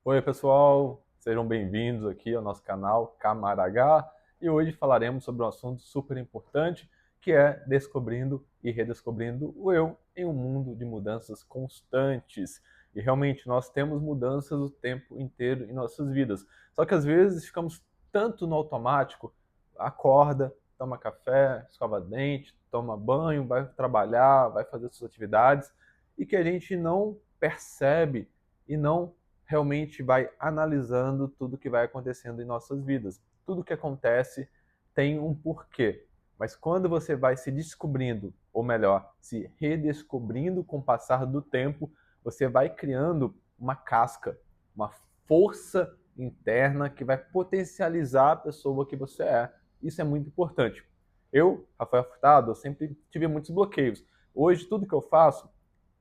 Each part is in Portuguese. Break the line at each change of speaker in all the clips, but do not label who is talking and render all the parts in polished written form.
Oi, pessoal, sejam bem-vindos aqui ao nosso canal Camaragá e hoje falaremos sobre um assunto super importante que é descobrindo e redescobrindo o eu em um mundo de mudanças constantes. E realmente nós temos mudanças o tempo inteiro em nossas vidas, só que às vezes ficamos tanto no automático, acorda, toma café, escova dente, toma banho, vai trabalhar, vai fazer suas atividades e que a gente não percebe e não realmente vai analisando tudo que vai acontecendo em nossas vidas. Tudo que acontece tem um porquê. Mas quando você vai se descobrindo, ou melhor, se redescobrindo com o passar do tempo, você vai criando uma casca, uma força interna que vai potencializar a pessoa que você é. Isso é muito importante. Eu, Rafael Furtado, eu sempre tive muitos bloqueios. Hoje, tudo que eu faço,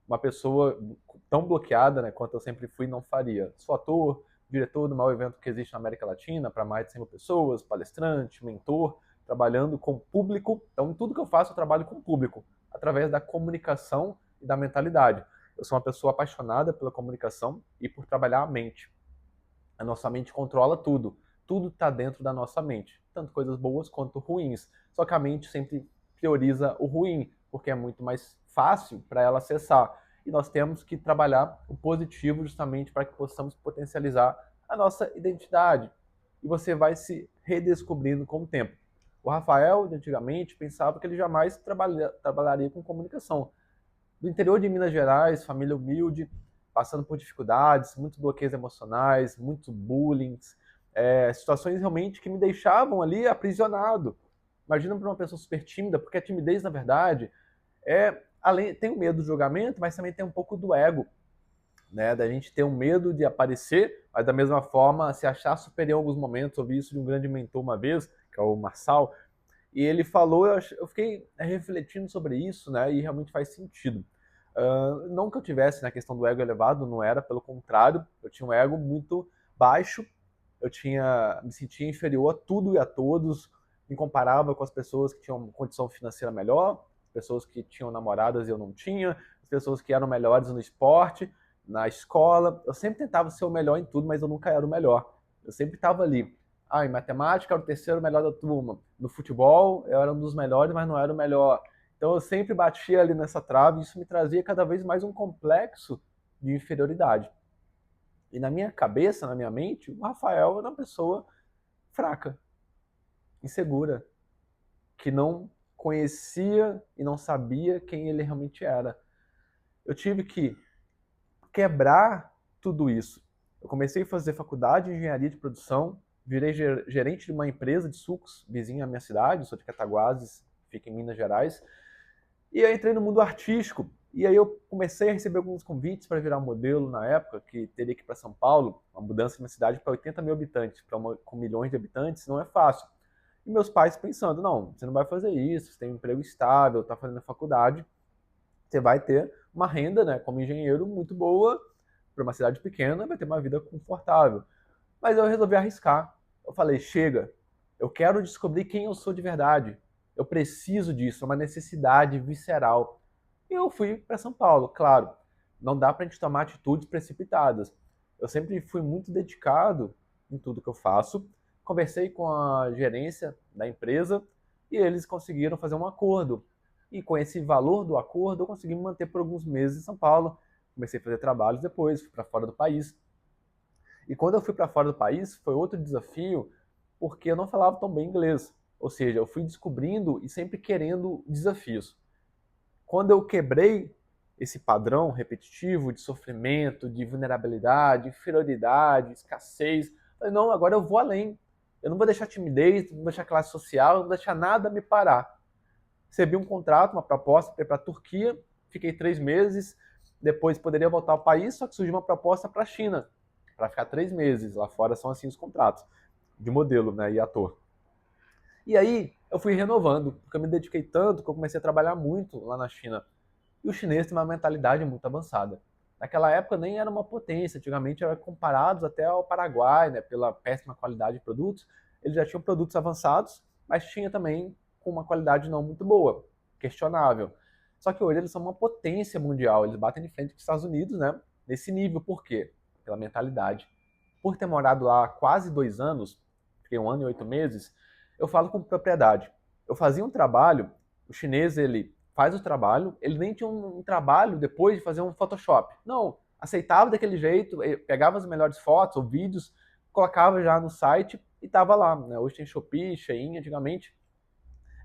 uma pessoa tão bloqueada, né, quanto eu sempre fui, não faria. Sou ator, diretor do maior evento que existe na América Latina, para mais de 100 mil pessoas, palestrante, mentor, trabalhando com público. Então, tudo que eu faço, eu trabalho com público, através da comunicação e da mentalidade. Eu sou uma pessoa apaixonada pela comunicação e por trabalhar a mente. A nossa mente controla tudo. Tudo está dentro da nossa mente, tanto coisas boas quanto ruins. Só que a mente sempre prioriza o ruim, porque é muito mais fácil para ela acessar. E nós temos que trabalhar o positivo justamente para que possamos potencializar a nossa identidade. E você vai se redescobrindo com o tempo. O Rafael, de antigamente, pensava que ele jamais trabalharia com comunicação. Do interior de Minas Gerais, família humilde, passando por dificuldades, muitos bloqueios emocionais, muito bullying, situações realmente que me deixavam ali aprisionado. Imagina para uma pessoa super tímida, porque a timidez, na verdade, tem o medo do julgamento, mas também tem um pouco do ego, né? Da gente ter um medo de aparecer, mas da mesma forma se achar superior em alguns momentos. Eu ouvi isso de um grande mentor uma vez, que é o Marçal, e ele falou, eu fiquei refletindo sobre isso, né? E realmente faz sentido. Não que eu tivesse na questão do ego elevado, não era, pelo contrário, eu tinha um ego muito baixo, me sentia inferior a tudo e a todos, me comparava com as pessoas que tinham condição financeira melhor, pessoas que tinham namoradas e eu não tinha, as pessoas que eram melhores no esporte, na escola. Eu sempre tentava ser o melhor em tudo, mas eu nunca era o melhor. Eu sempre estava ali. Em matemática eu era o terceiro melhor da turma. No futebol eu era um dos melhores, mas não era o melhor. Então eu sempre batia ali nessa trave e isso me trazia cada vez mais um complexo de inferioridade. E na minha cabeça, na minha mente, o Rafael era uma pessoa fraca, insegura, que não conhecia e não sabia quem ele realmente era. Eu tive que quebrar tudo isso. Eu comecei a fazer faculdade de engenharia de produção, virei gerente de uma empresa de sucos vizinha à minha cidade, sou de Cataguases, fica em Minas Gerais. E eu entrei no mundo artístico. E aí eu comecei a receber alguns convites para virar modelo na época, que teria que ir para São Paulo, uma mudança de uma cidade para 80 mil habitantes, com milhões de habitantes, não é fácil. E meus pais pensando, não, você não vai fazer isso, você tem um emprego estável, está fazendo a faculdade, você vai ter uma renda, né, como engenheiro muito boa, para uma cidade pequena, vai ter uma vida confortável. Mas eu resolvi arriscar. Eu falei, chega, eu quero descobrir quem eu sou de verdade. Eu preciso disso, é uma necessidade visceral. E eu fui para São Paulo, claro. Não dá para a gente tomar atitudes precipitadas. Eu sempre fui muito dedicado em tudo que eu faço. Conversei com a gerência da empresa e eles conseguiram fazer um acordo. E com esse valor do acordo, eu consegui me manter por alguns meses em São Paulo. Comecei a fazer trabalhos depois, fui para fora do país. E quando eu fui para fora do país, foi outro desafio, porque eu não falava tão bem inglês. Ou seja, eu fui descobrindo e sempre querendo desafios. Quando eu quebrei esse padrão repetitivo de sofrimento, de vulnerabilidade, inferioridade, escassez, eu falei, não, agora eu vou além. Eu não vou deixar timidez, não vou deixar classe social, não vou deixar nada me parar. Recebi um contrato, uma proposta para ir para a Turquia, fiquei 3 meses, depois poderia voltar ao país, só que surgiu uma proposta para a China, para ficar 3 meses. Lá fora são assim os contratos, de modelo, né, e ator. E aí eu fui renovando, porque eu me dediquei tanto que eu comecei a trabalhar muito lá na China. E o chinês tem uma mentalidade muito avançada. Naquela época nem era uma potência, antigamente eram comparados até ao Paraguai, né, pela péssima qualidade de produtos. Eles já tinham produtos avançados, mas tinha também com uma qualidade não muito boa, questionável. Só que hoje eles são uma potência mundial, eles batem de frente com os Estados Unidos, né, nesse nível. Por quê? Pela mentalidade. por ter morado lá há quase 2 anos, fiquei 1 ano e 8 meses, eu falo com propriedade. Eu fazia um trabalho, o chinês ele faz o trabalho, ele nem tinha um trabalho depois de fazer um Photoshop. Não, aceitava daquele jeito, pegava as melhores fotos ou vídeos, colocava já no site e estava lá. Né? Hoje tem Shopee, Shein, antigamente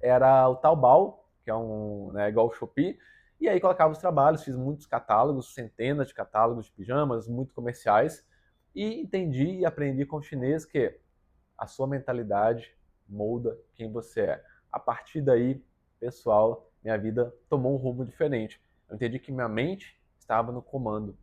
era o Taobao, que é igual o Shopee, e aí colocava os trabalhos, fiz muitos catálogos, centenas de catálogos de pijamas, muito comerciais, e entendi e aprendi com o chinês que a sua mentalidade molda quem você é. A partir daí, pessoal, minha vida tomou um rumo diferente. Eu entendi que minha mente estava no comando.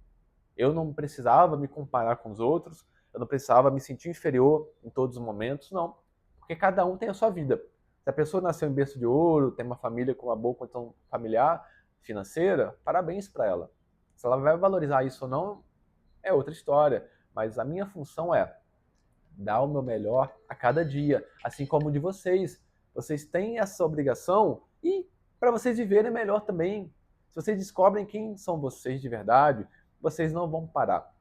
Eu não precisava me comparar com os outros, eu não precisava me sentir inferior em todos os momentos, não. Porque cada um tem a sua vida. Se a pessoa nasceu em berço de ouro, tem uma família com uma boa condição familiar, financeira, parabéns para ela. Se ela vai valorizar isso ou não, é outra história. Mas a minha função é dar o meu melhor a cada dia, assim como o de vocês. Vocês têm essa obrigação e para vocês viverem melhor também. Se vocês descobrem quem são vocês de verdade, vocês não vão parar.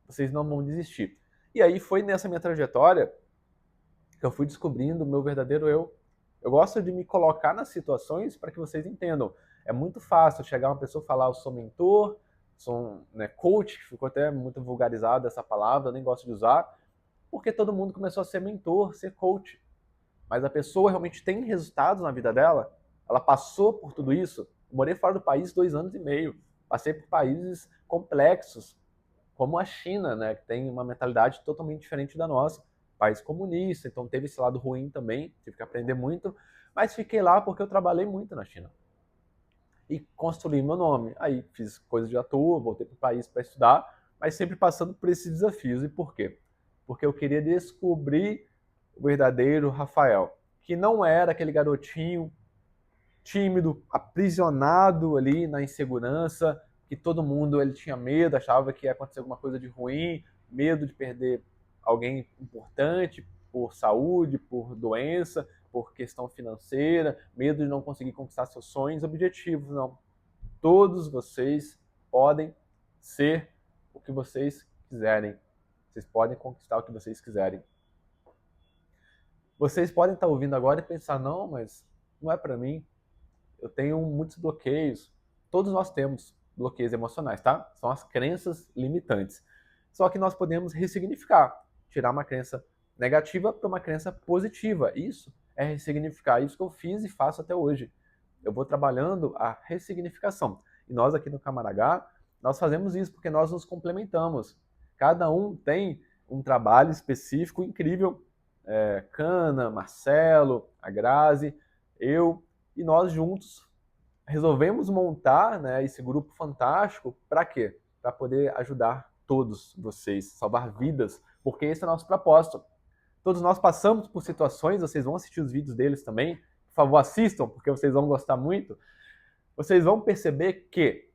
Vocês não vão desistir. E aí foi nessa minha trajetória que eu fui descobrindo o meu verdadeiro eu. Eu gosto de me colocar nas situações para que vocês entendam. É muito fácil chegar uma pessoa e falar, eu sou mentor, sou coach, que ficou até muito vulgarizada essa palavra, eu nem gosto de usar, porque todo mundo começou a ser mentor, ser coach. Mas a pessoa realmente tem resultados na vida dela? Ela passou por tudo isso? Eu morei fora do país 2 anos e meio. Passei por países complexos, como a China, né, que tem uma mentalidade totalmente diferente da nossa. País comunista, então teve esse lado ruim também, tive que aprender muito. Mas fiquei lá porque eu trabalhei muito na China. E construí meu nome. Aí fiz coisas de ator, voltei para o país para estudar, mas sempre passando por esses desafios. E por quê? Porque eu queria descobrir o verdadeiro Rafael, que não era aquele garotinho tímido, aprisionado ali na insegurança, que todo mundo ele tinha medo, achava que ia acontecer alguma coisa de ruim, medo de perder alguém importante por saúde, por doença, por questão financeira, medo de não conseguir conquistar seus sonhos, objetivos, não. Todos vocês podem ser o que vocês quiserem. Vocês podem conquistar o que vocês quiserem. Vocês podem estar ouvindo agora e pensar, não, mas não é para mim. Eu tenho muitos bloqueios. Todos nós temos bloqueios emocionais, tá? São as crenças limitantes. Só que nós podemos ressignificar, tirar uma crença negativa para uma crença positiva. Isso é ressignificar. Isso que eu fiz e faço até hoje. Eu vou trabalhando a ressignificação. E nós aqui no Camaragá, nós fazemos isso porque nós nos complementamos. Cada um tem um trabalho específico incrível. Cana, Marcelo, a Grazi, eu, e nós juntos resolvemos montar, né, esse grupo fantástico. Para quê? Para poder ajudar todos vocês, salvar vidas, porque esse é o nosso propósito. Todos nós passamos por situações, vocês vão assistir os vídeos deles também, por favor assistam, porque vocês vão gostar muito. Vocês vão perceber que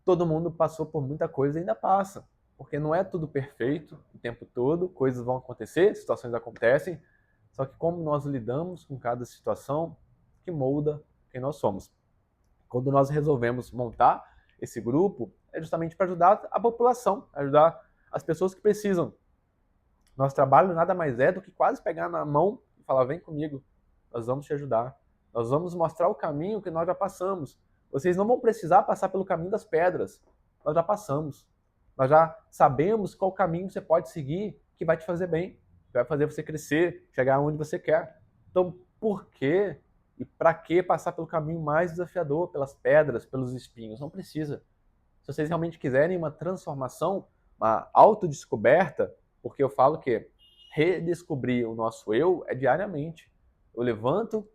todo mundo passou por muita coisa e ainda passa, porque não é tudo perfeito o tempo todo, coisas vão acontecer, situações acontecem, só que como nós lidamos com cada situação, que molda quem nós somos. Quando nós resolvemos montar esse grupo, é justamente para ajudar a população, ajudar as pessoas que precisam. Nosso trabalho nada mais é do que quase pegar na mão e falar, vem comigo, nós vamos te ajudar. Nós vamos mostrar o caminho que nós já passamos. Vocês não vão precisar passar pelo caminho das pedras. Nós já passamos. Nós já sabemos qual caminho você pode seguir que vai te fazer bem, que vai fazer você crescer, chegar onde você quer. Então, por quê e para que passar pelo caminho mais desafiador, pelas pedras, pelos espinhos? Não precisa. Se vocês realmente quiserem uma transformação, uma autodescoberta, porque eu falo que redescobrir o nosso eu é diariamente. Eu levanto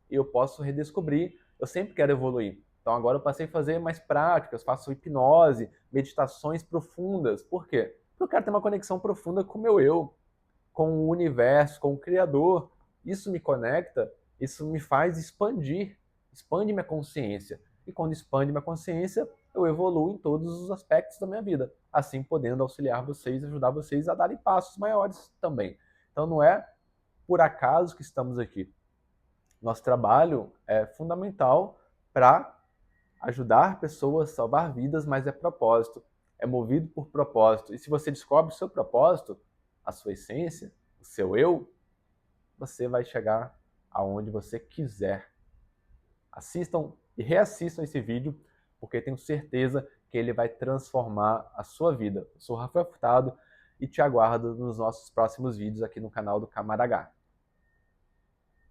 e eu posso redescobrir. Eu sempre quero evoluir. Então agora eu passei a fazer mais práticas, faço hipnose, meditações profundas. Por quê? Porque eu quero ter uma conexão profunda com o meu eu, com o universo, com o Criador. Isso me conecta, isso me faz expandir, expande minha consciência. E quando expande minha consciência, eu evoluo em todos os aspectos da minha vida, assim podendo auxiliar vocês, ajudar vocês a darem passos maiores também. Então não é por acaso que estamos aqui. Nosso trabalho é fundamental para ajudar pessoas, salvar vidas, mas é propósito, é movido por propósito. E se você descobre o seu propósito, a sua essência, o seu eu, você vai chegar aonde você quiser. Assistam e reassistam esse vídeo, porque tenho certeza que ele vai transformar a sua vida. Eu sou Rafael Furtado e te aguardo nos nossos próximos vídeos aqui no canal do Camaragá.